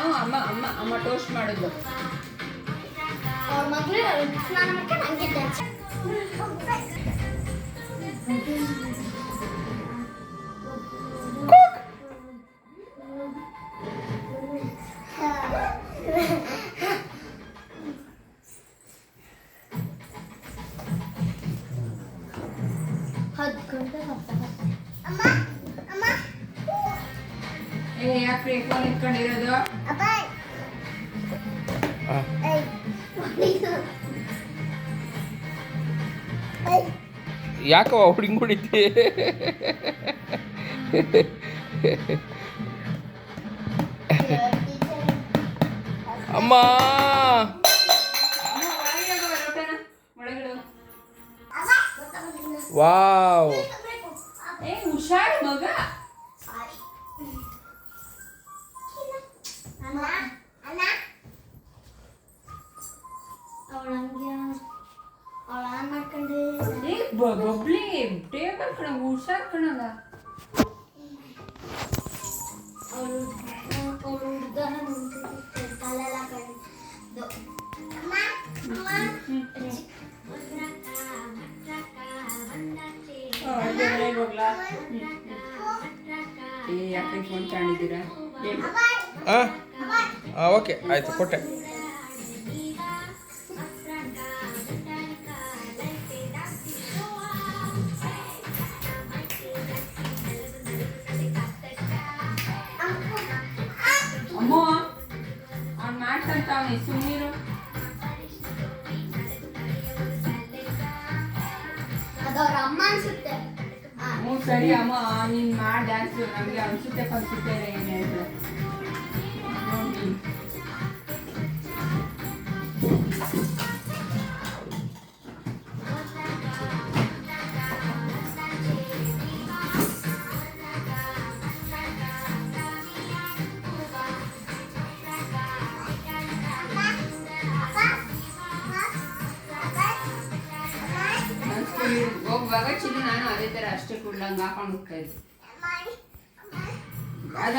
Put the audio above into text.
ಅಮ್ಮ ಅಮ್ಮ ಅಮ್ಮ ಟೋಸ್ಟ್ ಮಾಡಿದ್ಲು. ಅವ್ರ ಮಗಳು ಸ್ನಾನ ಮಾಡ್ಕೊಂಡು ಹಂಗೆ ಡ್ಯಾನ್ಸ್. ಯಾಕ್ರಿ ಫೋನ್ ಇಟ್ಕೊಂಡಿರೋದು? ಯಾಕೋ ಹುಡುಗಿ ಹೊಡಿತಿ? ಅಮ್ಮ ವಾವ್, ಹುಷಾರ್ ಮಗ. ಬಬ್ಲಿ ಟೇಬಲ್ ಕಣ ಹುಷಾರ್ ಕಣಲ್ಲ. ಯಾಕೆ ಫೋನ್ ತಗೊಂಡಿದ್ದೀರಾ? ಓಕೆ ಆಯ್ತು, ಕೊಟ್ಟೆ. ಅಮ್ಮ ಅವ್ನು ಮಾಡ್ಕೊಂತಾವನೆ, ಸುಮ್ಮನಿರು. ಅದವ್ರ ಅಮ್ಮ ಅನ್ಸುತ್ತೆ. ಹ್ಞೂ ಸರಿ ಅಮ್ಮ, ನೀನು ಮಾಡಿ ಡ್ಯಾನ್ಸು. ನಮಗೆ ಅನ್ಸುತ್ತೆ ಕನ್ಸುತ್ತೆ ಏನು ಹೇಳಿದ್ರು ನೋಡಿ. ಹೋಗುವಾಗ ಚಿನ್ನ ನಾನು ಅದೇ ಥರ ಅಷ್ಟೇ ಕುಳ್ಳಂಗೆ ಹಾಕೊಂಡು ಹೋಗ್ತಾ ಇದ್ದೆ. ಅದ